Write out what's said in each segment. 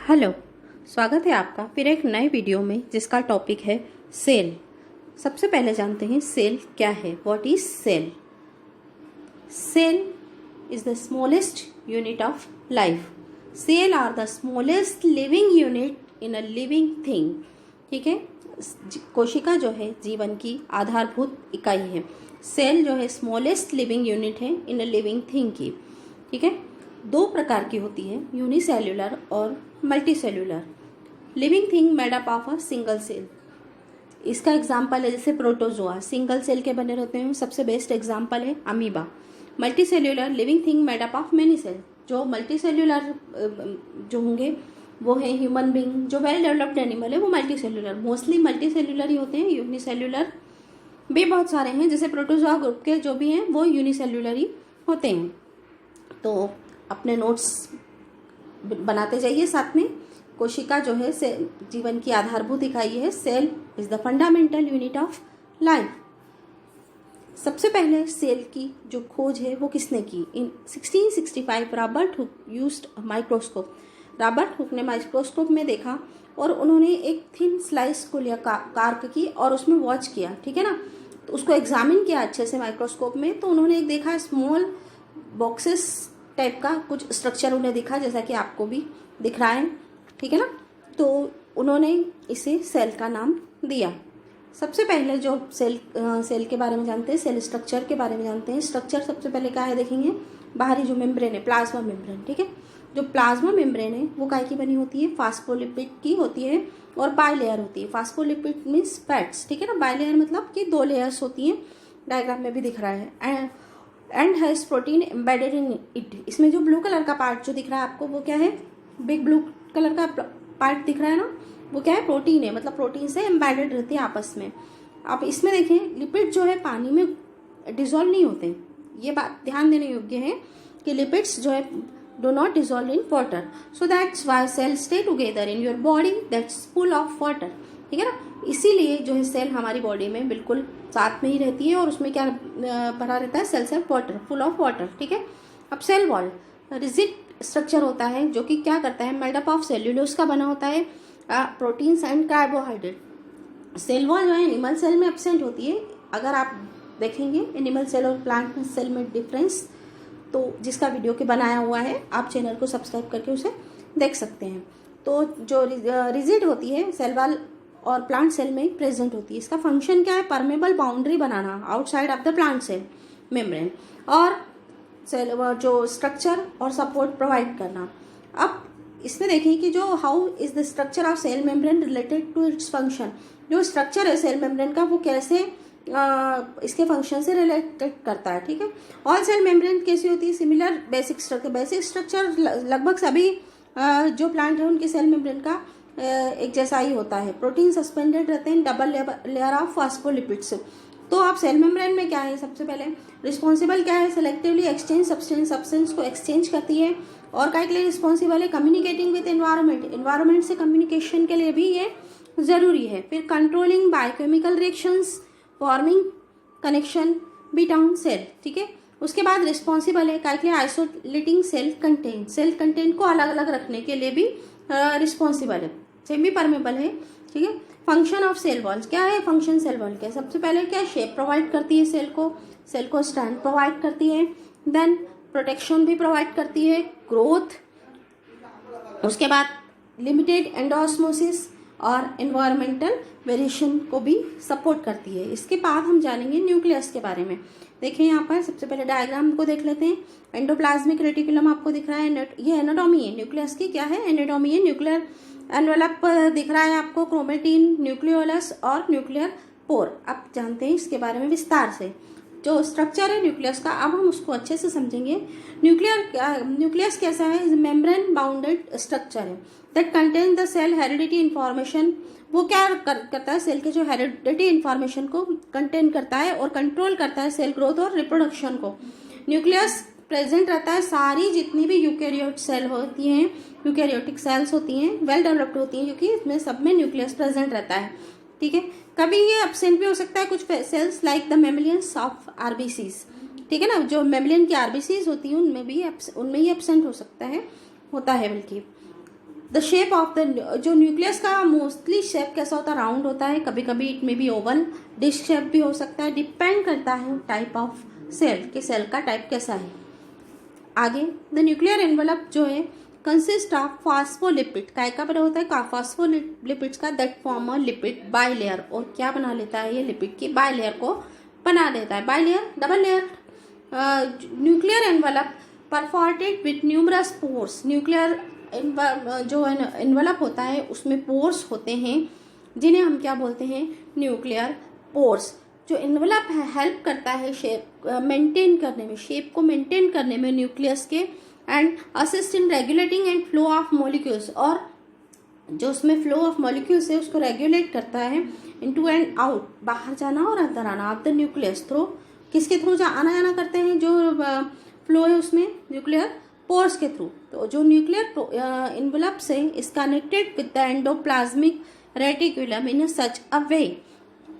Hello, स्वागत है आपका फिर एक नए वीडियो में जिसका टॉपिक है सेल। सबसे पहले जानते हैं सेल क्या है। What is cell? Cell is the smallest unit of life. Cell are the smallest living unit in a living thing. ठीक है, कोशिका जो है जीवन की आधारभूत इकाई है। सेल जो है स्मॉलेस्ट लिविंग यूनिट है इन अ लिविंग थिंग की। ठीक है, दो प्रकार की होती है, यूनिसेल्युलर और multicellular. Living thing made up of a single cell. इसका एग्जाम्पल है जैसे प्रोटोजोआ सिंगल सेल के बने रहते हैं, सबसे बेस्ट एग्जाम्पल है amoeba. Multicellular living thing made up of many cell. जो मल्टीसेल्युलर जो होंगे वो है ह्यूमन बींग। जो वेल डेवलप्ड एनिमल है वो मल्टीसेल्युलर, मोस्टली मल्टीसेल्युलर ही होते हैं। यूनिसेल्युलर भी बहुत सारे हैं, जैसे प्रोटोजोआ ग्रुप के जो भी हैं वो यूनिसेल्युलर ही होते हैं। तो अपने नोट्स बनाते जाइए साथ में। कोशिका जो है जीवन की आधारभूत इकाई है। Cell is the fundamental unit of life. सबसे पहले सेल की जो खोज है वो किसने की? इन 1665 Robert Hooke used microscope. Robert Hooke ने माइक्रोस्कोप में देखा और उन्होंने एक थिन स्लाइस को लिया, कार्क की, और उसमें वॉच किया। ठीक है ना, तो उसको एग्जामिन किया अच्छे से माइक्रोस्कोप में। तो उन्होंने एक देखा स्मॉल बॉक्सेस टाइप का कुछ स्ट्रक्चर उन्हें दिखा, जैसा कि आपको भी दिख रहा है। ठीक है ना, तो उन्होंने इसे सेल का नाम दिया। सबसे पहले जो सेल के बारे में जानते हैं, सेल स्ट्रक्चर के बारे में जानते हैं। स्ट्रक्चर सबसे पहले क्या है देखेंगे, बाहरी जो मेम्ब्रेन है, प्लाज्मा मेम्ब्रेन। ठीक है, जो प्लाज्मा मेम्ब्रेन है वो काय की बनी होती है? फास्फोलिपिड की होती है और बायलेयर होती है। Phospholipid means fats. ठीक है ना, बायलेयर मतलब कि 2 लेयर्स होती हैं, डायग्राम में भी दिख रहा है। And has protein embedded in it. इसमें जो ब्लू कलर का पार्ट जो दिख रहा है आपको वो क्या है? बिग ब्लू कलर का पार्ट दिख रहा है ना, वो क्या है? प्रोटीन है, मतलब प्रोटीन से एम्बेडेड रहते हैं आपस में। आप इसमें देखें, लिपिड जो है पानी में डिजोल्व नहीं होते। ये बात ध्यान देने योग्य है कि लिपिड्स जो है do not dissolve in water, so that's why cell stay together in your body that's full of water. ठीक है ना, इसीलिए जो है सेल हमारी बॉडी में बिल्कुल साथ में ही रहती है और उसमें क्या भरा रहता है? सेल से वाटर, फुल ऑफ वाटर। ठीक है, अब सेल वॉल रिजिड स्ट्रक्चर होता है जो कि क्या करता है? मेड अप ऑफ सेल्यूलोज का बना होता है, proteins and carbohydrate. Cell wall जो है एनिमल सेल में एब्सेंट होती है। अगर आप देखेंगे एनिमल सेल और प्लांट सेल में डिफरेंस, तो जिसका वीडियो के बनाया हुआ है, आप चैनल को सब्सक्राइब करके उसे देख सकते हैं। तो जो रिजिड होती है सेल वॉल और प्लांट सेल में प्रेजेंट होती है। इसका फंक्शन क्या है? परमेबल बाउंड्री बनाना outside of the plant cell membrane, और सेल जो स्ट्रक्चर और सपोर्ट प्रोवाइड करना। अब इसमें देखें कि जो how is the structure of cell membrane related to its function. जो स्ट्रक्चर है सेल मेम्ब्रेन का वो कैसे इसके फंक्शन से रिलेटेड करता है। ठीक है, ऑल सेल मेम्ब्रेन कैसी होती है? Similar basic structure. Basic structure लगभग सभी जो प्लांट है उनके सेल मेम्ब्रेन का एक जैसा ही होता है। प्रोटीन सस्पेंडेड रहते हैं डबल लेयर ऑफ फास्फोलिपिड्स। तो आप सेल मेम्ब्रेन में क्या है? सबसे पहले रिस्पॉन्सिबल क्या है? सेलेक्टिवली एक्सचेंज सब्सटेंस को एक्सचेंज करती है। और काय के लिए रिस्पॉन्सिबल है? कम्युनिकेटिंग विद एनवायरमेंट से कम्युनिकेशन के लिए भी ये जरूरी है। फिर controlling biochemical reactions, forming connection between cell. ठीक है, उसके बाद रिस्पॉन्सिबल है काय के लिए? आइसोलेटिंग सेल कंटेंट को अलग अलग रखने के लिए भी रिस्पॉन्सिबल है। सेमी परमेबल है। ठीक है, फंक्शन ऑफ सेल वॉल्स क्या है? फंक्शन सेल वॉल क्या है? सबसे पहले क्या? शेप प्रोवाइड करती है सेल को स्ट्रेंथ प्रोवाइड करती है, देन प्रोटेक्शन भी प्रोवाइड करती है, ग्रोथ, उसके बाद लिमिटेड एंडोस्मोसिस और एनवायरमेंटल वेरिएशन को भी सपोर्ट करती है। इसके बाद हम जानेंगे न्यूक्लियस के बारे में। देखें यहाँ पर सबसे पहले डायग्राम को देख लेते हैं। एंडोप्लाज्मिक रेटिकुलम आपको दिख रहा है, ये एनाटॉमी है न्यूक्लियस की। क्या है? एनाटॉमी है। न्यूक्लियर एनवेलप दिख रहा है आपको, क्रोमेटिन, न्यूक्लियोलस और न्यूक्लियर पोर। आप जानते हैं इसके बारे में विस्तार से। जो स्ट्रक्चर है न्यूक्लियस का, अब हम उसको अच्छे से समझेंगे। न्यूक्लियस कैसा है? मेम्ब्रेन बाउंडेड स्ट्रक्चर है that contain the cell heredity information. वो क्या करता है? सेल के जो हेरिडिटी इंफॉर्मेशन को कंटेन करता है और कंट्रोल करता है सेल ग्रोथ और रिप्रोडक्शन को। न्यूक्लियस प्रेजेंट रहता है सारी जितनी भी यूकैरियोट सेल होती हैं, यूकैरियोटिक सेल्स होती हैं, वेल डेवलप्ड होती हैं, क्योंकि इसमें सब में न्यूक्लियस प्रेजेंट रहता है। ठीक है, कभी ये एब्सेंट भी हो सकता है कुछ cells like the mammalians of RBCs. ठीक है ना, जो मेमिलियन की आरबीसीज होती हैं उनमें ही एब्सेंट हो सकता है, होता है बल्कि। द शेप ऑफ द, जो न्यूक्लियस का मोस्टली शेप कैसा होता है, राउंड होता है, कभी कभी इट में भी ओवल डिश शेप भी हो सकता है, डिपेंड करता है टाइप ऑफ सेल कि सेल का टाइप कैसा है। आगे द न्यूक्लियर एनवेलप जो है कंसिस्ट ऑफ फॉस्फोलिपिड, काय का बना होता है, फॉस्फोलिपिड्स का, that form a lipid bilayer, और क्या बना लेता है ये लिपिड की बाइलेयर को बना देता है, bilayer double layer. Nuclear envelope perforated with numerous pores, nuclear जो एनवेलप होता है उसमें पोर्स होते हैं जिन्हें हम क्या बोलते हैं, न्यूक्लियर पोर्स। जो एनवेलप है हेल्प करता है शेप मेंटेन करने में, शेप को मेंटेन करने में न्यूक्लियस के, and assist in regulating and flow of molecules, और जो उसमें फ्लो ऑफ मॉलिक्यूल्स है उसको रेगुलेट करता है इनटू एंड आउट, बाहर जाना और अंदर आना, ऑफ द न्यूक्लियस थ्रू, किसके थ्रू आना जाना करते हैं, जो फ्लो है उसमें न्यूक्लियर पोर्स के थ्रू। तो जो न्यूक्लियर एनवेलप से is connected with the endoplasmic reticulum in such a way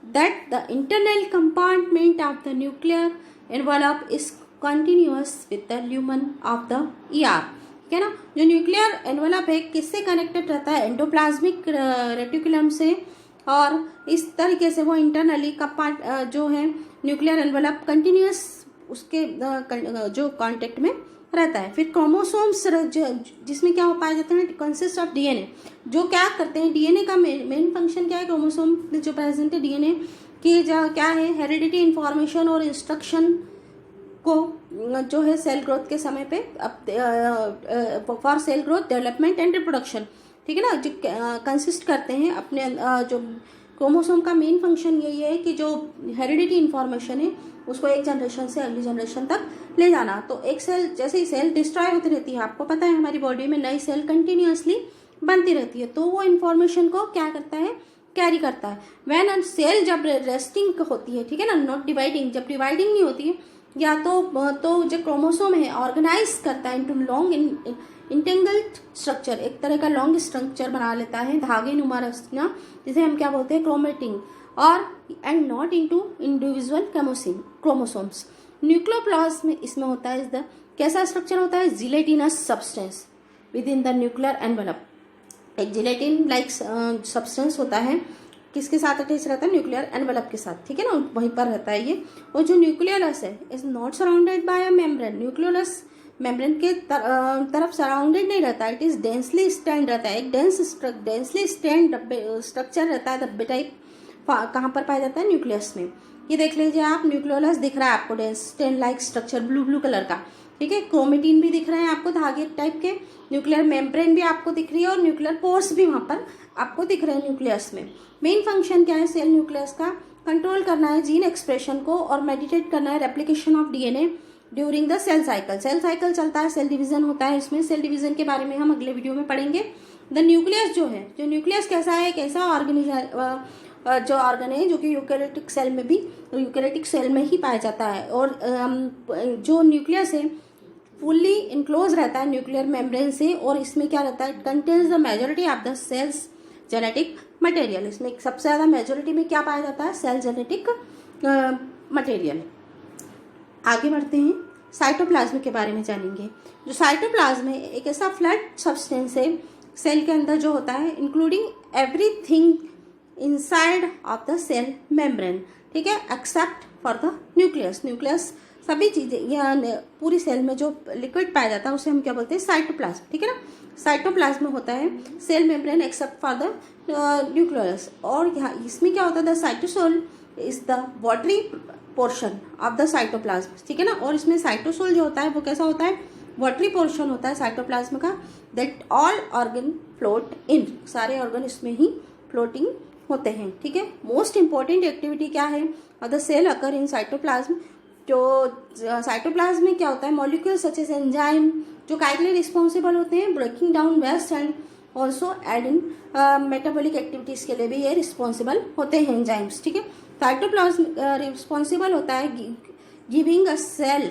that the internal compartment of the nuclear envelope is continuous with the lumen of the ER, ठीक है ना। जो nuclear envelope है किससे connected रहता है, endoplasmic reticulum से, और इस तरीके से वो इंटरनली कंपार्ट जो है न्यूक्लियर एनवेलप कंटिन्यूस उसके जो कांटेक्ट में रहता है। फिर क्रोमोसोम्स जिसमें क्या हो पाया जाता है, कंसिस्ट ऑफ डीएनए, जो क्या करते हैं, डीएनए का मेन फंक्शन क्या है, क्रोमोसोम जो प्रेजेंट है डीएनए की क्या है, हेरिडिटी इंफॉर्मेशन और इंस्ट्रक्शन को जो है सेल ग्रोथ के समय पे for sale growth development and reproduction, ठीक है ना, जो कंसिस्ट करते हैं अपने जो क्रोमोसोम का मेन फंक्शन यही है कि जो हेरिडिटी इंफॉर्मेशन है उसको एक जनरेशन से अगली जनरेशन तक ले जाना। तो एक सेल जैसे ही सेल डिस्ट्रॉय होती रहती है, आपको पता है हमारी बॉडी में नई सेल कंटिन्यूअसली बनती रहती है, तो वो इन्फॉर्मेशन को क्या करता है, कैरी करता है। व्हेन सेल जब रेस्टिंग होती है, ठीक है ना, नॉट डिवाइडिंग, जब डिवाइडिंग नहीं होती है, या तो जो क्रोमोसोम है ऑर्गेनाइज करता है इनटू लॉन्ग इंटेंगल्ड स्ट्रक्चर, एक तरह का लॉन्ग स्ट्रक्चर बना लेता है, धागे नुमा रचना, जिसे हम क्या बोलते हैं, क्रोमेटिंग, और and not into individual chromosomes. Nucleoplasm में इसमें होता है द कैसा स्ट्रक्चर होता है, gelatinous substance with in the nuclear envelope, एक जिलेटिन लाइक सब्सटेंस होता है, किसके साथ अटैच रहता है, न्यूक्लियर एनवेलप के साथ, ठीक है ना, वहीं पर रहता है ये। और जो न्यूक्लियोलस है is not surrounded by a membrane, nucleolus membrane के तरफ सराउंडेड नहीं रहता है, इट इज डेंसली स्टैंड रहता है, एक डेंसली स्टैंड स्ट्रक्चर रहता है, डब्बे टाइप। कहाँ पर पाया जाता है, न्यूक्लियस में। ये देख लीजिए आप, न्यूक्लियोलस दिख रहा है आपको, dense stand like structure blue colour का, ठीक है, क्रोमेटिन भी दिख रहे हैं आपको धागे टाइप के, न्यूक्लियर मेम्ब्रेन भी आपको दिख रही है, और न्यूक्लियर पोर्स भी वहाँ पर आपको दिख रहे हैं न्यूक्लियस में। मेन फंक्शन क्या है सेल न्यूक्लियस का, कंट्रोल करना है जीन एक्सप्रेशन को, और मेडिटेट करना है replication of DNA during the cell cycle. Cell cycle चलता है, सेल डिवीजन होता है, इसमें सेल डिवीजन के बारे में हम अगले वीडियो में पढ़ेंगे। द न्यूक्लियस जो है, जो न्यूक्लियस कैसा है, कैसा जो ऑर्गन है जो कि यूकेरियोटिक सेल में ही पाया जाता है, और जो न्यूक्लियस है फुल्ली इनक्लोज रहता है न्यूक्लियर मेम्ब्रेन से, और इसमें क्या रहता है, contains the majority of the cell's genetic material, इसमें सबसे ज़्यादा मेजॉरिटी में क्या पाया जाता है, सेल जेनेटिक मटेरियल। आगे बढ़ते हैं, साइटोप्लाज्म के बारे में जानेंगे। जो साइटोप्लाज्म है एक ऐसा फ्लैट सब्सटेंस है सेल के अंदर जो होता है, including everything inside of the cell membrane, ठीक है, except for the nucleus. Nucleus सभी चीजें या पूरी सेल में जो लिक्विड पाया जाता है उसे हम क्या बोलते हैं, साइटोप्लाज्म, ठीक है ना। साइटोप्लाज्म होता है cell membrane except for the nucleus, और यहाँ इसमें क्या होता है, the cytosol is the watery portion of the cytoplasm, ठीक है ना। और इसमें साइटोसोल जो होता है वो कैसा होता है, वाटरी पोर्शन होता है साइटोप्लाज्म का, that all organ float in, सारे ऑर्गन इसमें ही फ्लोटिंग होते हैं, ठीक है। मोस्ट इंपॉर्टेंट एक्टिविटी क्या है, the cell occur in cytoplasm. जो साइटोप्लाज्म में क्या होता है, मॉलिक्यूल सच एज एंजाइम जो काइटली रिस्पॉन्सिबल होते हैं breaking down waste and also aid in metabolic activities के लिए भी ये रिस्पॉन्सिबल होते हैं एंजाइम्स, ठीक है। साइटोप्लाज्म रिस्पॉन्सिबल होता है गिविंग अ सेल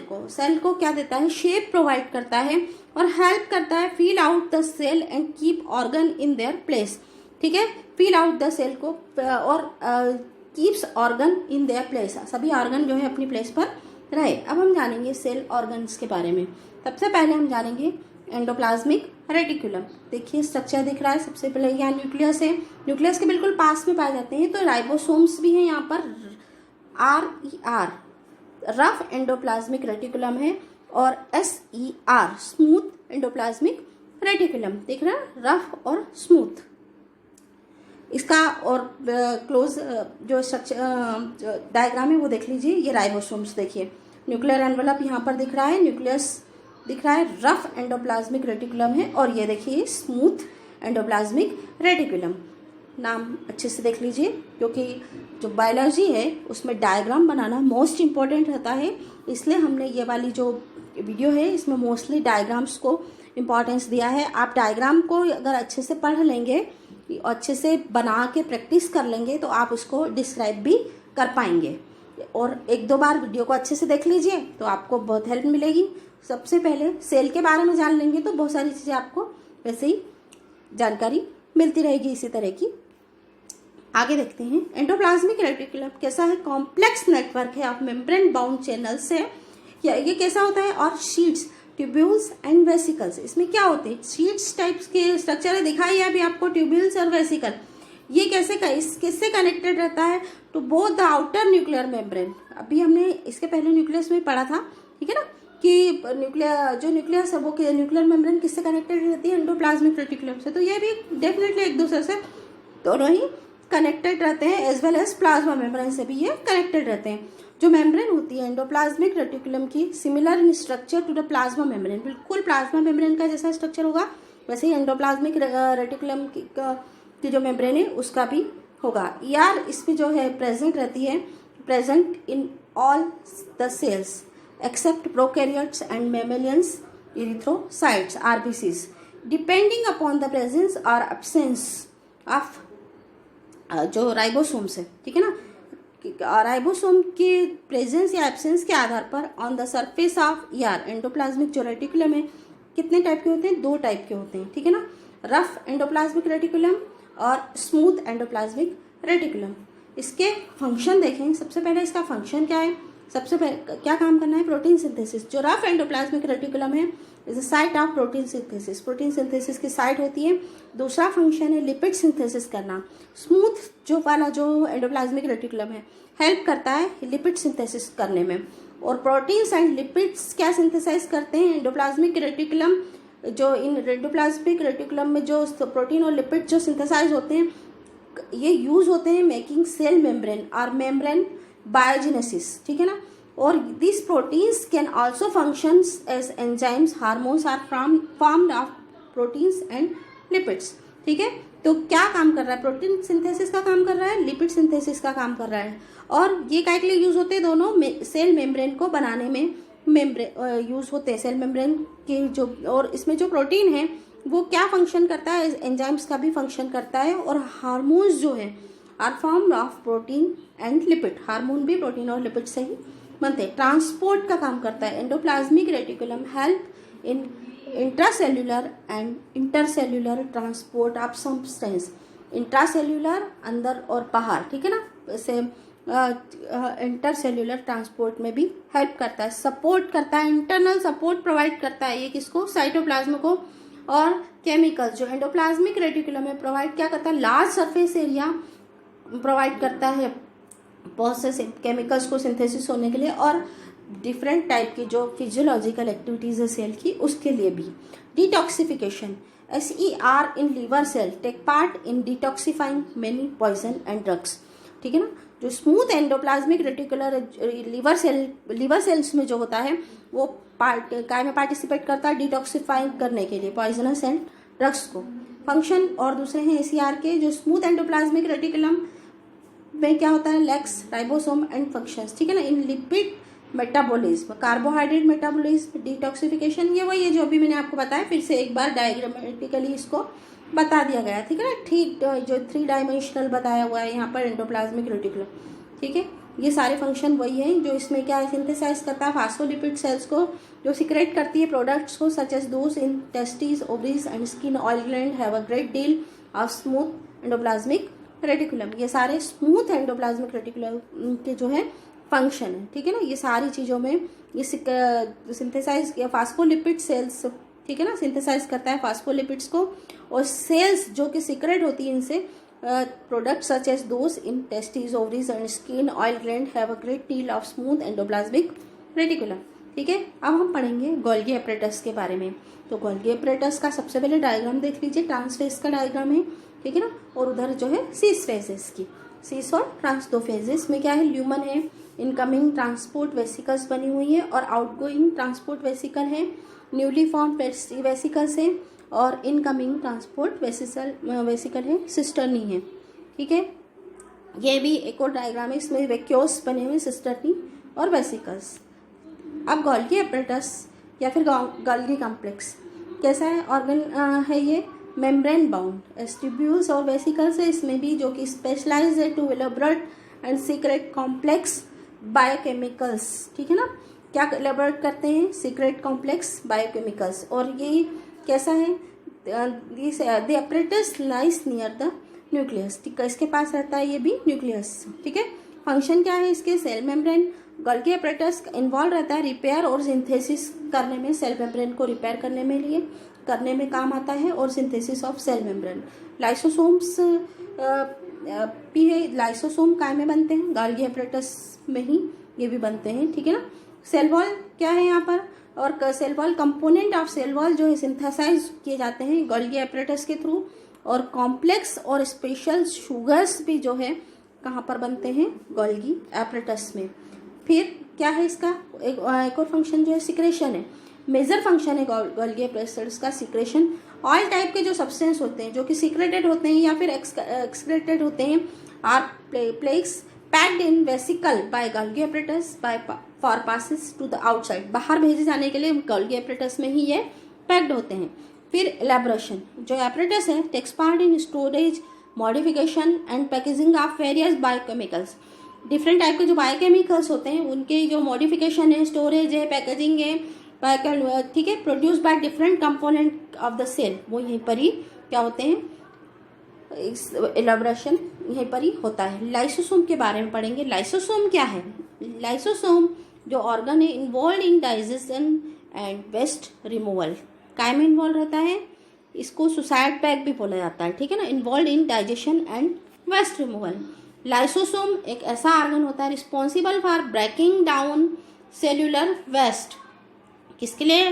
को क्या देता है, शेप प्रोवाइड करता है, और हेल्प करता है fill out the cell and keep organ in their place, ठीक है, फील आउट द सेल को, और keeps organ in their place, सभी ऑर्गन जो है अपनी प्लेस पर रहे। अब हम जानेंगे सेल ऑर्गन्स के बारे में। सबसे पहले हम जानेंगे एंडोप्लाज्मिक रेटिकुलम। देखिए स्ट्रक्चर दिख रहा है, सबसे पहले यहाँ न्यूक्लियस है, न्यूक्लियस के बिल्कुल पास में पाए जाते हैं। तो राइबोसोम्स भी हैं यहाँ पर, RER रफ एंडोप्लाज्मिक रेटिकुलम है, और SER स्मूथ एंडोप्लाज्मिक रेटिकुलम। देख रहे हैं, रफ और स्मूथ। इसका और क्लोज जो स्ट्रक्चर डायग्राम है वो देख लीजिए। ये राइबोसोम्स देखिए, न्यूक्लियर एनवेलप यहाँ पर दिख रहा है, न्यूक्लियस दिख रहा है, रफ एंडोप्लाज्मिक रेटिकुलम है, और ये देखिए स्मूथ एंडोप्लाज्मिक रेटिकुलम। नाम अच्छे से देख लीजिए, क्योंकि जो बायोलॉजी है उसमें डायग्राम बनाना मोस्ट इम्पॉर्टेंट रहता है, इसलिए हमने ये वाली जो वीडियो है इसमें मोस्टली डायग्राम्स को इम्पॉर्टेंस दिया है। आप डायग्राम को अगर अच्छे से पढ़ लेंगे, अच्छे से बना के प्रैक्टिस कर लेंगे, तो आप उसको डिस्क्राइब भी कर पाएंगे। और एक दो बार वीडियो को अच्छे से देख लीजिए तो आपको बहुत हेल्प मिलेगी। सबसे पहले सेल के बारे में जान लेंगे तो बहुत सारी चीज़ें आपको वैसे ही जानकारी मिलती रहेगी इसी तरह की। आगे देखते हैं, एंडोप्लाज्मिक रेटिकुलम कैसा है? कॉम्प्लेक्स नेटवर्क है ऑफ मेम्ब्रेन बाउंड चैनल्स है। ये कैसा होता है? और शीट्स, ट्यूब्यूल्स एंड वेसिकल्स। इसमें क्या होते हैं? शीट्स टाइप्स के स्ट्रक्चर है, दिखाई है अभी आपको, ट्यूब्यूल्स और वेसिकल। ये किससे कनेक्टेड रहता है? To both the outer nuclear membrane. अभी हमने इसके पहले न्यूक्लियस में पढ़ा था, ठीक है ना, कि न्यूक्लियस है वो न्यूक्लियर मेम्ब्रेन किससे कनेक्टेड रहती है? एंडोप्लाज्मिक रेटिकुलम से। तो ये भी डेफिनेटली एक दूसरे से दोनों ही कनेक्टेड रहते हैं, as well as plasma membrane से भी ये कनेक्टेड रहते हैं। जो मेम्ब्रेन होती है एंडोप्लाज्मिक रेटिकुलम की, similar in structure to the plasma membrane, बिल्कुल प्लाज्मा मेम्ब्रेन का जैसा स्ट्रक्चर होगा वैसे ही एंडोप्लाज्मिक रेटिकुलम की जो मेम्ब्रेन है उसका भी होगा। ER इसमें जो है प्रेजेंट रहती है, present in all the cells except prokaryotes and mammalians erythrocytes RBCs, depending upon the presence और एब्सेंस ऑफ जो राइबोसोम्स है, ठीक है ना। राइबोसोम के प्रेजेंस या एब्सेंस के आधार पर on the surface of ER endoplasmic जो रेटिकुलम है कितने टाइप के होते हैं? 2 टाइप के होते हैं, ठीक है ना, रफ एंडोप्लाज्मिक रेटिकुलम और स्मूथ एंडोप्लाज्मिक रेटिकुलम। इसके फंक्शन देखें। सबसे पहले इसका फंक्शन क्या है? सबसे पहले क्या काम करना है? Protein synthesis. जो रफ एंडोप्लाज्मिक रेटिकुलम है is the site of protein synthesis, protein synthesis की साइट होती है। दूसरा फंक्शन है लिपिड सिंथेसिस करना। स्मूथ जो वाला जो एंडोप्लाज्मिक रेटिकुलम है हेल्प करता है लिपिड सिंथेसिस करने में। और प्रोटीन्स एंड लिपिड्स क्या सिंथेसाइज करते हैं? एंडोप्लाज्मिक रेटिकुलम, जो इन एंडोप्लाज्मिक रेटिकुलम में जो प्रोटीन और लिपिड जो सिंथेसाइज होते हैं ये यूज होते हैं मेकिंग सेल मेम्ब्रेन और मेम्ब्रेन बायोजेनेसिस, ठीक है ना। और this proteins can also functions as enzymes, hormones are formed of proteins and lipids, ठीक है। तो क्या काम कर रहा है? प्रोटीन सिंथेसिस का काम कर रहा है, लिपिड सिंथेसिस का काम कर रहा है। और ये काय के लिए यूज होते हैं? दोनों सेल मेम्ब्रेन को बनाने में यूज होते हैं, सेल मेम्ब्रेन के जो। और इसमें जो प्रोटीन है वो क्या फंक्शन करता है? एंजाइम्स का भी फंक्शन करता है। और हार्मोन्स जो है are formed of protein and lipid, hormone भी प्रोटीन और लिपिड से ही बनते हैं। ट्रांसपोर्ट का काम करता है। Endoplasmic reticulum help in intracellular and intercellular transport of substance. Intracellular अंदर और बाहर, ठीक है ना, वैसे इंटरसेल्युलर ट्रांसपोर्ट में भी हेल्प करता है, सपोर्ट करता है, इंटरनल सपोर्ट प्रोवाइड करता है। ये किसको? साइटोप्लाज्म को। और केमिकल जो एंडोप्लाज्मिक रेटिकुलम में प्रोवाइड क्या करता है? लार्ज सरफेस एरिया प्रोवाइड करता है बहुत से केमिकल्स को सिंथेसिस होने के लिए, और डिफरेंट टाइप की जो फिजियोलॉजिकल एक्टिविटीज है सेल की उसके लिए भी। Detoxification, SER in liver cell take part in detoxifying many poison and drugs, ठीक है ना। जो smooth endoplasmic reticular liver cells में जो होता है वो काय में पार्टिसिपेट करता है? डिटॉक्सिफाइंग करने के लिए पॉइजनस एंड ड्रग्स को। फंक्शन और दूसरे हैं SER के। जो स्मूथ एंडोप्लाज्मिक रेटिकुलम में क्या होता है? लेक्स, राइबोसोम एंड फंक्शंस, ठीक है ना। In lipid metabolism, carbohydrate metabolism, detoxification, ये वही है जो अभी मैंने आपको बताया। फिर से एक बार डायग्रामेटिकली इसको बता दिया गया है, ठीक है ना। ठीक जो 3 डायमेंशनल बताया हुआ है यहाँ पर एंडोप्लाज्मिक रेटिकुलम, ठीक है। ये सारे फंक्शन वही है जो इसमें क्या है? सिंथेसाइज करता है फास्फोलिपिड सेल्स को, जो सिक्रेट करती है प्रोडक्ट्स को, such as those in testis, ovaries and skin oil gland have a great deal of smooth endoplasmic reticulum. ये सारे स्मूथ एंडोप्लाज्मिक रेटिकुलम के जो है फंक्शन है, ठीक है ना। ये सारी चीज़ों में ये सिंथेसाइज या फास्फोलिपिड सेल्स ठीक है ना, सिंथेसाइज करता है फास्फोलिपिड्स को। और सेल्स जो कि सीक्रेट होती है इनसे, products such as those in testes, ovaries and skin oil gland have a great deal of smooth endoplasmic reticulum। ठीक है, अब हम पढ़ेंगे गोल्गी एपरेटस के बारे में। तो गोल्गी एपरेटस का सबसे पहले डायग्राम देख लीजिए, ट्रांसफेज का डायग्राम है, ठीक है ना। और उधर जो है सीस फेजेस की, सीस और ट्रांस दो फेजेस में क्या है, ल्यूमन है, इनकमिंग ट्रांसपोर्ट वेसिकल्स बनी हुई है और आउटगोइंग ट्रांसपोर्ट वेसिकल है, न्यूली फॉर्म वेसिकल्स है और इनकमिंग ट्रांसपोर्ट वेसिकल है, सिस्टर्नी है। ठीक है, ये भी एक और डायग्राम है, इसमें वैक्यूल्स बने हुए, सिस्टर्नी और वेसिकल्स। अब गोल्गी एपरेटस या फिर गोल्गी कॉम्प्लेक्स कैसा है ऑर्गन है, ये मेम्ब्रेन बाउंड एस्ट्रिब्यूल्स और वेसिकल्स है इसमें भी, जो कि स्पेशलाइज है to elaborate and secrete complex biochemicals. ठीक है ना, क्या एलेबोरेट करते हैं, सीक्रेट कॉम्प्लेक्स बायोकेमिकल्स। और ये कैसा है, the apparatus lies near the nucleus. ठीक है, इसके पास रहता है ये भी न्यूक्लियस। ठीक है, फंक्शन क्या है इसके, cell membrane. Golgi apparatus involve रहता है रिपेयर और सिंथेसिस करने में, सेल मेम्ब्रेन को रिपेयर करने में काम आता है, और synthesis of cell membrane. Lysosomes भी है, लाइसोसोम काय में बनते हैं, गोल्गी एपरेटस में ही ये भी बनते हैं। ठीक है ना, सेल वॉल क्या है यहाँ पर, और cell wall component of cell wall जो है सिंथेसाइज किए जाते हैं गोल्गी एपरेटस के थ्रू। और कॉम्प्लेक्स और स्पेशल शुगर्स भी जो है कहाँ पर बनते हैं, गोल्गी एपरेटस में। फिर क्या है इसका एक और फंक्शन जो है सिक्रेशन है, मेजर फंक्शन है गोल्गी एपरेटस का सिक्रेशन। ऑयल टाइप के जो सब्सटेंस होते हैं जो कि सीक्रेटेड होते हैं या फिर एक्सक्रेटेड होते हैं आर प्लेक्स packed in vesicle by Golgi apparatus before passes to the outside. बाहर भेजे जाने के लिए गोल्गी एपरेटस में ही ये पैक्ड होते हैं। फिर एलैबोरेशन, जो एपरेटस है takes part in storage, modification and packaging of various biochemicals. Different type के जो बायोकेमिकल्स होते हैं उनके जो मॉडिफिकेशन है, स्टोरेज है, पैकेजिंग है, ठीक है, produce by different component of the cell, वो यहीं पर ही क्या होते हैं, एलैबोरेशन यहीं पर ही होता है। लाइसोसोम के बारे में पढ़ेंगे। लाइसोसोम क्या है, लाइसोसोम जो ऑर्गन है involve in digestion and waste removal, काय में इन्वॉल्व रहता है, इसको सुसाइड बैग भी बोला जाता है। ठीक है ना, involve in digestion and waste removal. Lysosome एक ऐसा ऑर्गन होता है responsible for breaking down cellular waste, किसके लिए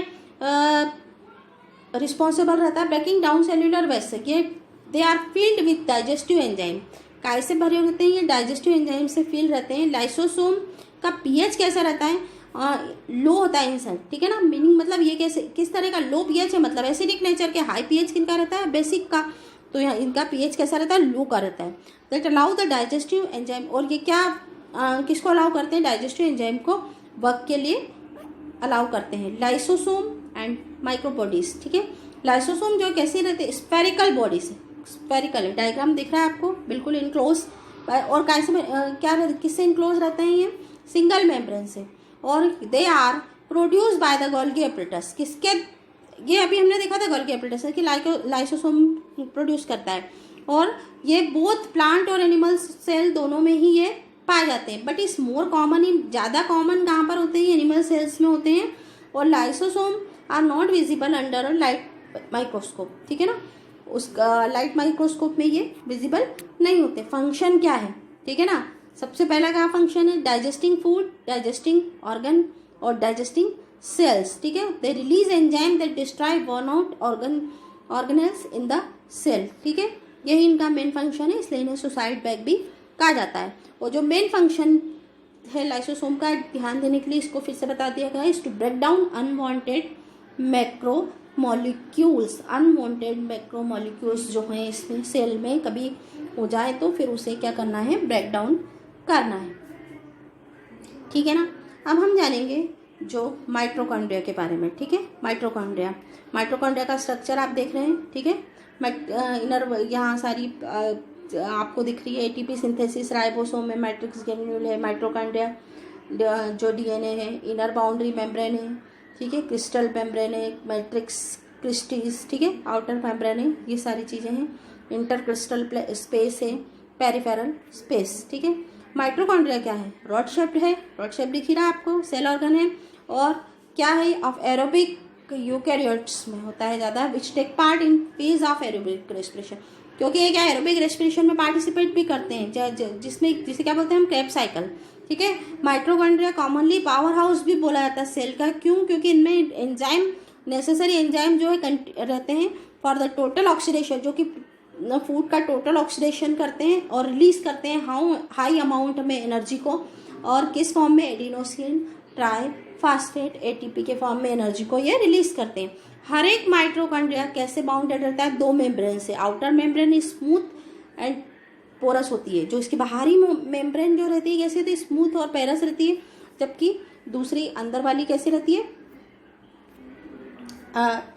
रिस्पॉन्सिबल रहता है, ब्रेकिंग डाउन सेल्यूलर वेस्ट। ये they are filled with digestive enzyme, काय से भरे होते हैं, ये डाइजेस्टिव एंजाइम से फील रहते हैं। लाइसोसोम का पीएच कैसा रहता है, लो होता है इनसाइड। ठीक है ना, मीनिंग मतलब ये कैसे किस तरह का लो पीएच है, मतलब एसिडिक नेचर के। हाई पीएच किनका रहता है, बेसिक का, तो यहाँ इनका पीएच कैसा रहता है, लो का रहता है। That allow the digestive enzyme, और ये क्या किसको अलाउ करते हैं, डाइजेस्टिव एंजाइम को वर्क के लिए अलाउ करते हैं। Lysosome and microbodies. ठीक है, लाइसोसोम जो कैसे रहते हैं, स्फेरिकल बॉडी से, स्फेरिकल डायग्राम दिख रहा है आपको, बिल्कुल इनक्लोज। और कैसे क्या किससे इनक्लोज रहते हैं, ये सिंगल मेम्ब्रेन से। और they are produce by the Golgi apparatus, किसके, ये अभी हमने देखा था गोल्गी एपरेटस कि लाइसोसोम प्रोड्यूस करता है। और ये बोथ प्लांट और एनिमल सेल दोनों में ही ये पाए जाते हैं, बट इस मोर कॉमन, ज़्यादा कॉमन कहाँ पर होते हैं, एनिमल सेल्स में होते हैं। और lysosome are not visible under light microscope. ठीक है ना, उसका लाइट माइक्रोस्कोप में ये विजिबल नहीं होते। फंक्शन क्या है, ठीक है ना, सबसे पहला क्या फंक्शन है, डाइजेस्टिंग फूड, डाइजेस्टिंग ऑर्गन और डाइजेस्टिंग सेल्स। ठीक है, they release enzyme that destroy worn out organelles in the cell. ठीक है, यही इनका मेन फंक्शन है, इसलिए इन्हें सुसाइड बैग भी कहा जाता है। और जो मेन फंक्शन है लाइसोसोम का, ध्यान देने के लिए इसको फिर से बता दिया गया है, is to break down unwanted macro molecules. Unwanted macro molecules जो हैं इसमें सेल में कभी हो जाए तो फिर उसे क्या करना है, ब्रेक डाउन करना है। ठीक है ना, अब हम जानेंगे जो माइटोकॉन्ड्रिया के बारे में। ठीक है, माइटोकॉन्ड्रिया का स्ट्रक्चर आप देख रहे हैं। ठीक है, इनर यहाँ सारी आपको दिख रही है, एटीपी सिंथेसिस, राइबोसोम में मैट्रिक्स ग्रेन्यूल है, माइटोकॉन्ड्रिया जो डीएनए है, इनर बाउंड्री मेम्ब्रेन है, ठीक है, क्रिस्टल मेम्ब्रेन है, मैट्रिक्स क्रिस्टीज, ठीक है, आउटर मेम्ब्रेन है, ये सारी चीज़ें हैं। इंटरक्रिस्टल स्पेस है, पेरिफेरल स्पेस। ठीक है, माइटोकॉन्ड्रिया क्या है, रॉड शेप्ड है, रॉड शेप दिख रहा है आपको, सेल ऑर्गन है। और क्या है, ऑफ एरोबिक यूकैरियोट्स में होता है ज़्यादा, which take part in phase of aerobic respiration, क्योंकि ये क्या एरोबिक रेस्पिरेशन में पार्टिसिपेट भी करते हैं, जिसमें जिसे क्या बोलते हैं हम, क्रेब्स साइकिल। ठीक है, माइटोकॉन्ड्रिया कॉमनली पावर हाउस भी बोला जाता है सेल का। क्यों? क्योंकि इनमें एंजाइम, नेसेसरी एंजाइम जो है रहते हैं फॉर द टोटल ऑक्सीडेशन, जो कि फूड का टोटल ऑक्सीडेशन करते हैं और रिलीज करते हैं हाई अमाउंट में एनर्जी को, और किस फॉर्म में, एडिनोसिन ट्राइफॉस्फेट एटीपी के फॉर्म में एनर्जी को ये रिलीज करते हैं। हर एक माइटोकॉन्ड्रिया कैसे बाउंडेड रहता है, 2 मेम्ब्रेन से। Outer membrane smooth and porous होती है, जो इसकी बाहरी मेम्ब्रेन जो रहती है कैसी होती है, स्मूथ और पेरस रहती है, जबकि दूसरी अंदर वाली कैसी रहती है,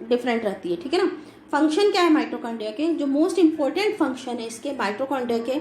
डिफरेंट रहती है। ठीक है ना। फंक्शन क्या है माइटोकॉन्ड्रिया के, जो मोस्ट इंपॉर्टेंट फंक्शन है इसके माइटोकॉन्ड्रिया के,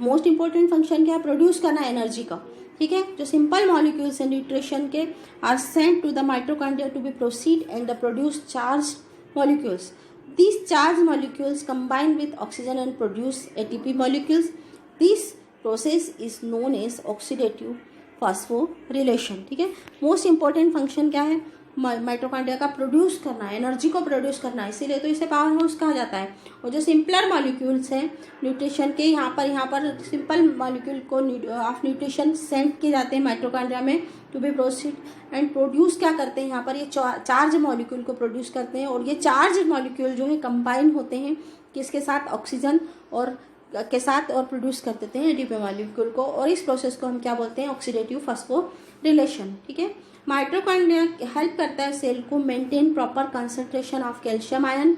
मोस्ट इंपॉर्टेंट फंक्शन क्या है, प्रोड्यूस करना एनर्जी का। ठीक है, जो सिंपल मॉलिक्यूल्स हैं न्यूट्रिशन के are sent to the mitochondria to be proceed and the produce charge molecules. These charged molecules combine with oxygen and produce ATP molecules. This process is known as oxidative phosphorylation. ठीक है, most important function क्या है mitochondria का, produce करना, energy को produce करना, इसीलिए तो इसे पावर हाउस कहा जाता है। और जो सिंपलर मॉलिक्यूल्स हैं न्यूट्रिशन के, यहाँ पर सिंपल मॉलिक्यूल को ऑफ न्यूट्रिशन सेंड किए जाते हैं माइटोकॉन्ड्रिया में to be proceed and produce क्या करते हैं, यहाँ पर ये चार्ज मॉलिक्यूल को प्रोड्यूस करते हैं। और ये चार्ज मॉलिक्यूल जो है कंबाइन होते हैं किसके साथ, ऑक्सीजन और के साथ, और प्रोड्यूस कर देते हैं एटीपी मॉलिक्यूल को, और इस प्रोसेस को हम क्या बोलते हैं, ऑक्सीडेटिव फॉस्फोरिलेशन। ठीक है, माइटोकॉन्ड्रिया हेल्प करता है सेल को maintain proper concentration of calcium ion,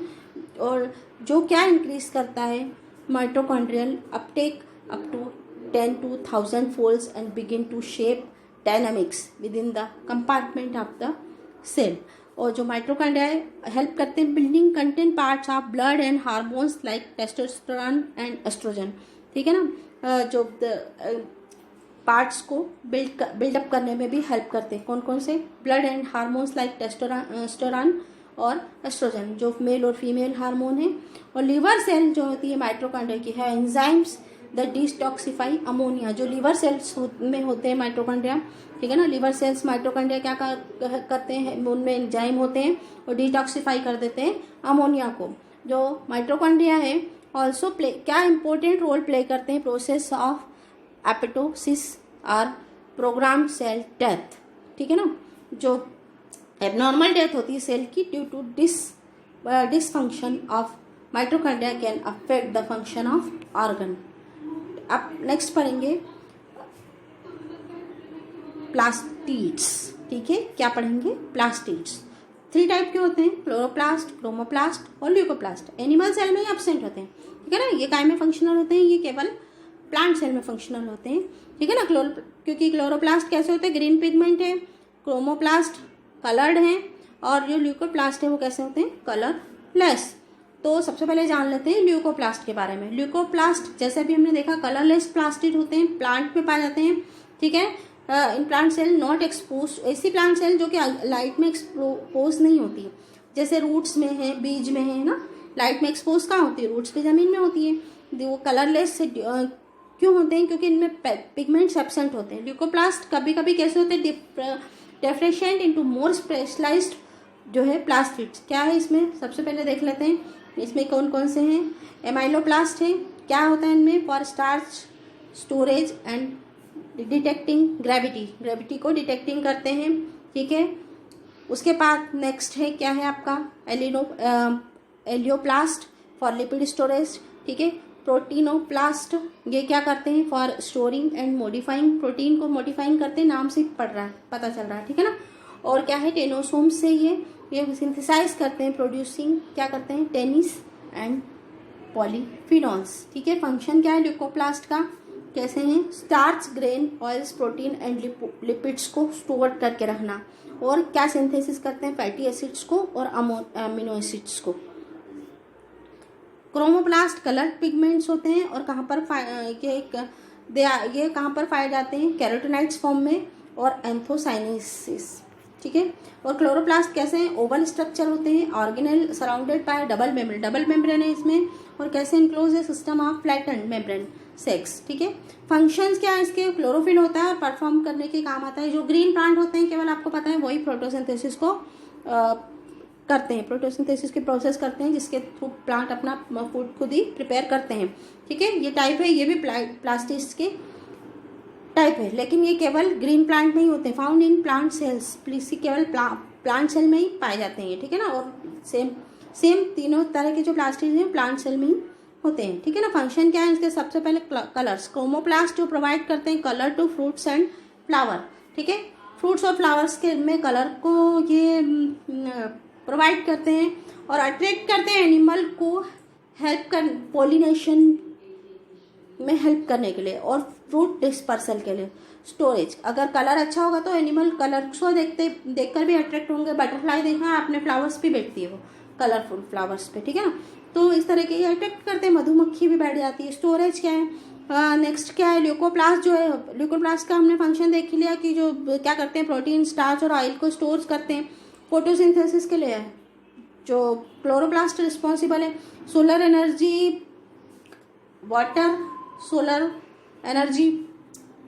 और जो क्या इंक्रीज करता है mitochondrial uptake up to 10 to 1000 folds and begin to shape dynamics within the compartment of the cell। और जो माइटोकॉन्ड्रिया हेल्प करते हैं building content parts of blood and hormones like testosterone and estrogen. ठीक है ना, जो पार्ट्स को buildup करने में भी हेल्प करते हैं। कौन कौन से, blood and hormones like testosterone और एस्ट्रोजन, जो मेल और फीमेल हार्मोन है। और लीवर सेल जो होती है माइटोकॉन्ड्रिया की है एंजाइम्स द डिटॉक्सिफाई अमोनिया, जो लीवर सेल्स में होते हैं माइटोकॉन्ड्रिया। ठीक है ना, लीवर सेल्स माइटोकॉन्ड्रिया क्या करते हैं, उनमें एंजाइम होते हैं और डिटॉक्सिफाई कर देते हैं अमोनिया को। जो माइटोकॉन्ड्रिया है ऑल्सो क्या इंपॉर्टेंट रोल प्ले करते हैं प्रोसेस ऑफ एपोप्टोसिस और प्रोग्राम सेल डेथ। ठीक है ना, जो एबनॉर्मल डेथ होती है सेल की due to dysfunction of mitochondria can affect the function of organ. अब नेक्स्ट पढ़ेंगे प्लास्टिड्स। ठीक है, क्या पढ़ेंगे, प्लास्टिड्स 3 टाइप के होते हैं, क्लोरोप्लास्ट, क्रोमोप्लास्ट और ल्यूकोप्लास्ट। एनिमल सेल में ही एब्सेंट होते हैं। ठीक है ना, ये काय में फंक्शनल होते हैं, ये केवल प्लांट सेल में फंक्शनल होते हैं। ठीक है ना, क्योंकि क्लोरोप्लास्ट कैसे होते हैं, ग्रीन पिगमेंट है, क्रोमोप्लास्ट कलर्ड हैं, और जो ल्यूकोप्लास्ट है वो कैसे होते हैं, कलरलेस। तो सबसे पहले जान लेते हैं ल्यूकोप्लास्ट के बारे में। ल्यूकोप्लास्ट जैसे अभी हमने देखा कलरलेस प्लास्टिड होते हैं, प्लांट में पाए जाते हैं। ठीक है, in plant cell not expose, ऐसी प्लांट सेल जो कि लाइट में एक्सपोज नहीं होती, जैसे रूट्स में है, बीज में है ना, लाइट में एक्सपोज कहाँ होती है, रूट्स पे जमीन में होती है। वो कलरलेस क्यों होते हैं, क्योंकि इनमें पिगमेंट्स एब्सेंट होते हैं। ल्यूकोप्लास्ट कभी कभी कैसे होते हैं, डिफरेंशिएट इनटू मोर स्पेशलाइज्ड जो है प्लास्टिड्स। क्या है इसमें, सबसे पहले देख लेते हैं इसमें कौन कौन से हैं। एमाइलोप्लास्ट है, क्या होता है इनमें, for starch storage and detecting gravity को डिटेक्टिंग करते हैं। ठीक है, उसके बाद नेक्स्ट है क्या है आपका एलियोप्लास्ट फॉर लिपिड स्टोरेज। ठीक है, प्रोटीनोप्लास्ट ये क्या करते हैं, for storing and modifying, protein को मॉडिफाइंग करते हैं, नाम से पता चल रहा है। ठीक है ना, और क्या है टेनोसोम्स से ये सिंथेसाइज करते हैं, प्रोड्यूसिंग क्या करते हैं, टेनिस एंड पॉलीफिनॉल्स। ठीक है, फंक्शन क्या है ल्यूकोप्लास्ट का, कैसे हैं, starch, grain, oils, protein and lipids को स्टोर करके रखना, और क्या सिंथेसिस करते हैं, फैटी एसिड्स को और अमीनो एसिड्स को। क्रोमोप्लास्ट कलर पिगमेंट्स होते हैं, और कहाँ पर ये कहाँ पर पाए जाते हैं, कैरोटिनाइड्स फॉर्म में और एंथोसाइनेसिस। ठीक है, और क्लोरोप्लास्ट कैसे हैं, ओवल स्ट्रक्चर होते हैं, organelle surrounded by double membrane है इसमें, और कैसे इनक्लोज है, system of flattened membrane sex. ठीक है, फंक्शंस क्या है इसके, क्लोरोफिल होता है और परफॉर्म करने के काम आता है। जो ग्रीन प्लांट होते हैं केवल आपको पता है वही फोटोसिंथेसिस को करते हैं, फोटोसिंथेसिस की प्रोसेस करते हैं, जिसके थ्रू प्लांट अपना फूड खुद ही प्रिपेयर करते हैं। ठीक है, ये टाइप है, ये भी प्लास्टिड्स के टाइप है, लेकिन ये केवल ग्रीन प्लांट में ही होते हैं, फाउंड इन प्लांट सेल्स, केवल प्लांट सेल में ही पाए जाते हैं। ठीक है ना, और सेम तीनों तरह के जो प्लास्टिड्स हैं प्लांट सेल में ही होते हैं। ठीक है ना, फंक्शन क्या है इसके? सबसे पहले कलर्स, क्रोमोप्लास्ट जो प्रोवाइड करते हैं colour to fruits and flower. ठीक है, फ्रूट्स और फ्लावर्स के में कलर को ये प्रोवाइड करते हैं और अट्रैक्ट करते हैं एनिमल को हेल्प कर पोलिनेशन में हेल्प करने के लिए और फ्रूट डिस्पर्सल के लिए। स्टोरेज, अगर कलर अच्छा होगा तो एनिमल कलर को देखकर भी अट्रैक्ट होंगे। बटरफ्लाई देखा है आपने, फ्लावर्स पे बैठती है वो, कलरफुल फ्लावर्स पे। ठीक है ना, तो इस तरह के ये अट्रैक्ट करते हैं। मधुमक्खी भी बैठ जाती है। स्टोरेज क्या है? नेक्स्ट क्या है? ल्यूकोप्लास्ट जो है, ल्यूकोप्लास्ट का हमने फंक्शन देख लिया कि जो क्या करते हैं, प्रोटीन, स्टार्च और ऑयल को स्टोर करते हैं फोटोसिंथेसिस के लिए। जो क्लोरोप्लास्ट रिस्पॉन्सिबल है solar energy, water, solar energy,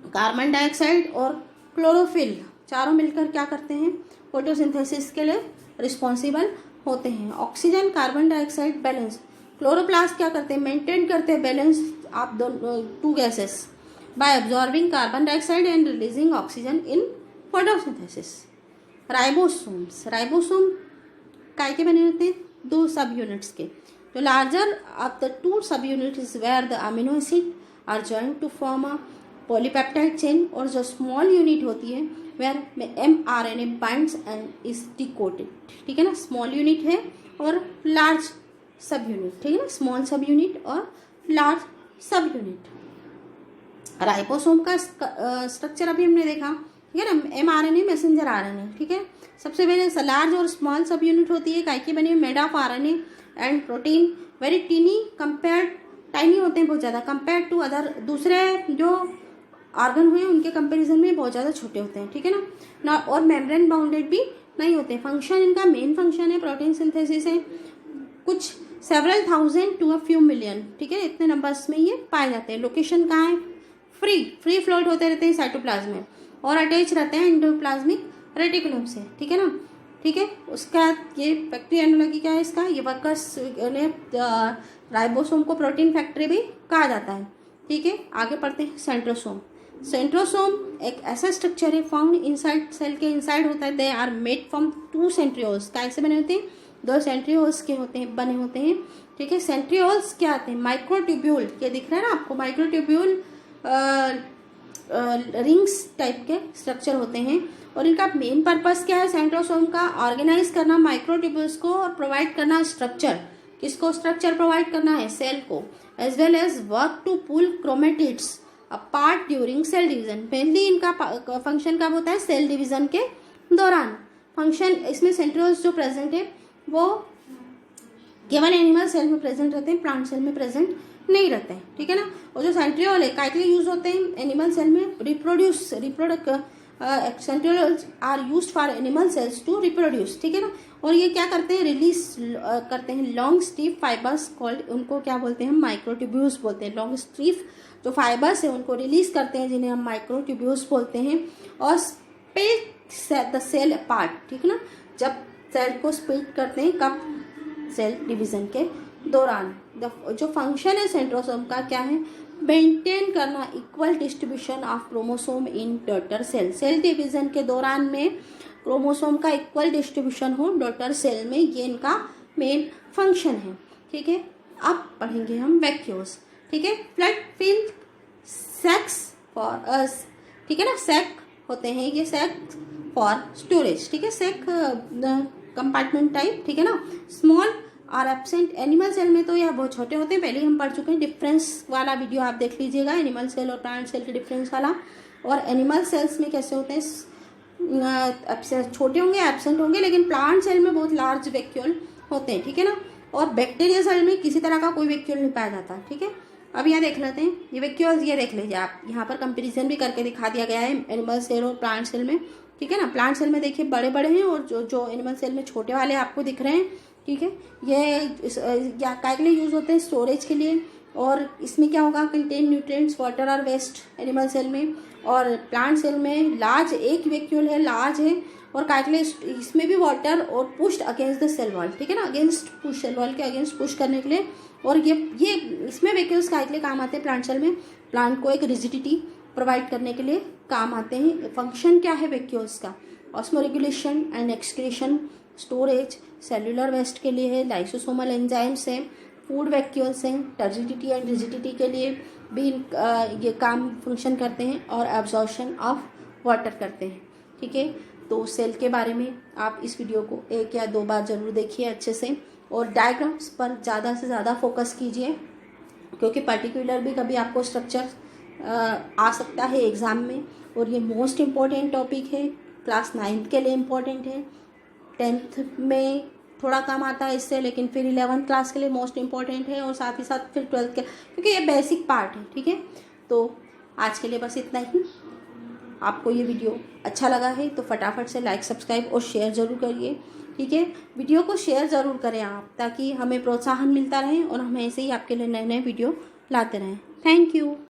carbon dioxide और क्लोरोफिल चारों मिलकर क्या करते हैं? फोटोसिंथेसिस के लिए रिस्पॉन्सिबल होते हैं। Oxygen carbon dioxide balance, chloroplast क्या करते हैं? मेंटेन करते हैं balance of two gases by absorbing carbon dioxide and releasing oxygen in photosynthesis. Ribosomes, ribosome काय के बने होते हैं? दो सब यूनिट्स के। जो larger of the two subunit is where the amino acid are joined to form a polypeptide chain, और जो स्मॉल यूनिट होती है where mRNA binds and is decoded. ठीक है ना, स्मॉल यूनिट है और लार्ज सब यूनिट। ठीक है ना, स्मॉल सब यूनिट और लार्ज सब यूनिट। राइबोसोम का स्ट्रक्चर अभी हमने देखा। ठीक है ना, mRNA मैसेंजर RNA। ठीक है, सबसे पहले लार्ज और स्मॉल सब यूनिट होती है, काय की बनी? Made of RNA and protein, very tiny compared, tiny होते हैं बहुत ज़्यादा, कंपेयर टू अदर दूसरे जो ऑर्गन हुए उनके कंपैरिजन में बहुत ज़्यादा छोटे होते हैं। ठीक है ना, और मेम्ब्रेन बाउंडेड भी नहीं होते। फंक्शन, इनका मेन फंक्शन है प्रोटीन सिंथेसिस है, कुछ several thousand to a few million. ठीक है, इतने नंबर्स में ये पाए जाते हैं। लोकेशन कहाँ है? फ्री फ्लोट होते रहते हैं साइटोप्लाज्म में और अटैच रहते हैं एंडोप्लाज्मिक रेटिकुलम से। ठीक है ना, ठीक है, उसका ये फैक्ट्री एनालॉजी क्या है इसका? ये वर्कर्स ने राइबोसोम को प्रोटीन फैक्ट्री भी कहा जाता है। ठीक है, आगे पढ़ते हैं। सेंट्रोसोम, सेंट्रोसोम एक ऐसा स्ट्रक्चर है फाउंड इनसाइड, सेल के इनसाइड होता है। They are made from two centrioles, कैसे बने होते हैं? दो सेंट्रियोल्स के होते हैं, बने होते हैं। ठीक है, सेंट्रियोल्स क्या आते हैं? माइक्रोट्यूब्यूल, ये दिख रहा है ना आपको, माइक्रोट्यूब्यूल रिंग्स टाइप के स्ट्रक्चर होते हैं। और इनका मेन पर्पस क्या है सेंट्रोसोम का? ऑर्गेनाइज करना माइक्रोट्यूब्यूल्स को और प्रोवाइड करना स्ट्रक्चर। किसको स्ट्रक्चर प्रोवाइड करना है? सेल को। As well as work to pull chromatids apart during cell division. Mainly इनका फंक्शन कब होता है? सेल डिवीजन के दौरान फंक्शन। इसमें सेंट्रियोल्स जो प्रेजेंट है वो केवल एनिमल सेल में प्रेजेंट रहते हैं, प्लांट सेल में प्रेजेंट नहीं रहते हैं। ठीक है ना, और जो सेंट्रियोल है काय के लिए यूज होते हैं? एनिमल सेल में centrioles are used for animal cells to reproduce. ठीक है ना, और ये क्या करते हैं? रिलीज करते हैं लॉन्ग स्ट्रीप फाइबर्स कॉल्ड, उनको क्या बोलते हैं? माइक्रोट्यूब्यूल्स बोलते हैं। लॉन्ग स्ट्रीप जो फाइबर्स है उनको रिलीज करते हैं, जिन्हें हम माइक्रोट्यूब्यूल्स बोलते हैं, और स्प्लिट द सेल अपार्ट। ठीक है ना, जब सेल को स्प्लिट करते हैं, कब? सेल डिवीजन के दौरान। जो फंक्शन है सेंट्रोसोम का क्या है? मेंटेन करना equal distribution of chromosome in daughter cell. Cell division के दौरान में क्रोमोसोम का इक्वल डिस्ट्रीब्यूशन हो डॉटर सेल में, ये इनका मेन फंक्शन है। ठीक है, अब पढ़ेंगे हम वैक्यूल्स। ठीक है, फ्लड फिल सैक्स फॉर, ठीक है ना, सैक होते हैं ये, सैक फॉर स्टोरेज। ठीक है, सैक कंपार्टमेंट टाइप। ठीक है ना, small are absent. Animal cell में तो यह बहुत छोटे होते हैं, पहले हम पढ़ चुके हैं, डिफरेंस वाला वीडियो आप देख लीजिएगा, एनिमल सेल और प्लांट सेल के डिफरेंस वाला। और एनिमल सेल्स में कैसे होते हैं? छोटे होंगे, एब्सेंट होंगे, लेकिन प्लांट सेल में बहुत लार्ज वैक्यूल होते हैं। ठीक है ना, और बैक्टीरिया सेल में किसी तरह का कोई वैक्यूल नहीं पाया जाता। ठीक है, अब यहाँ देख लेते हैं ये वैक्यूल्स, ये देख लीजिए आप, यहाँ पर कंपेरिजन भी करके दिखा दिया गया है एनिमल सेल और प्लांट सेल में। ठीक है ना, प्लांट सेल में देखिए बड़े बड़े हैं और जो एनिमल सेल में छोटे वाले आपको दिख रहे हैं। ठीक है, ये क्या के लिए यूज होते हैं? स्टोरेज के लिए। और इसमें क्या होगा? कंटेन न्यूट्रिएंट्स, वाटर और वेस्ट एनिमल सेल में। और प्लांट सेल में लार्ज एक वैक्यूल है, लार्ज है, और काइटिलेज इसमें भी वाटर और pushed against the cell wall, ठीक है ना, अगेंस्ट पुश, सेल वॉल के अगेंस्ट पुश करने के लिए। और ये इसमें वैक्यूल्स काहे के लिए काम आते हैं प्लांट सेल में, प्लांट को एक रिजिडिटी प्रोवाइड करने के लिए काम आते हैं। फंक्शन क्या है वैक्यूल्स का, osmoregulation and excretion, storage, cellular waste के लिए है, लाइसोसोमल एंजाइम्स हैं, फूड वैक्यूल्स हैं, टर्जिडिटी एंड रिजिडिटी के लिए भी ये काम फंक्शन करते हैं, और एब्जॉर्प्शन ऑफ वाटर करते हैं, ठीक है। तो सेल के बारे में आप इस वीडियो को 1 या 2 बार जरूर देखिए अच्छे से, और डायग्राम्स पर ज़्यादा से ज़्यादा फोकस कीजिए, क्योंकि पर्टिकुलर भी कभी आपको स्ट्रक्चर आ सकता है एग्ज़ाम में, और ये मोस्ट इम्पॉर्टेंट टॉपिक है, क्लास 9th के लिए इम्पॉर्टेंट है, 10th में थोड़ा कम आता है इससे, लेकिन फिर 11th क्लास के लिए मोस्ट इम्पॉर्टेंट है, और साथ ही साथ फिर 12th के, क्योंकि ये बेसिक पार्ट है, ठीक है। तो आज के लिए बस इतना ही। आपको ये वीडियो अच्छा लगा है तो फटाफट से लाइक, सब्सक्राइब और शेयर ज़रूर करिए, ठीक है। वीडियो को शेयर ज़रूर करें आप, ताकि हमें प्रोत्साहन मिलता रहे और हम ऐसे ही आपके लिए नए नए वीडियो लाते रहें। Thank you.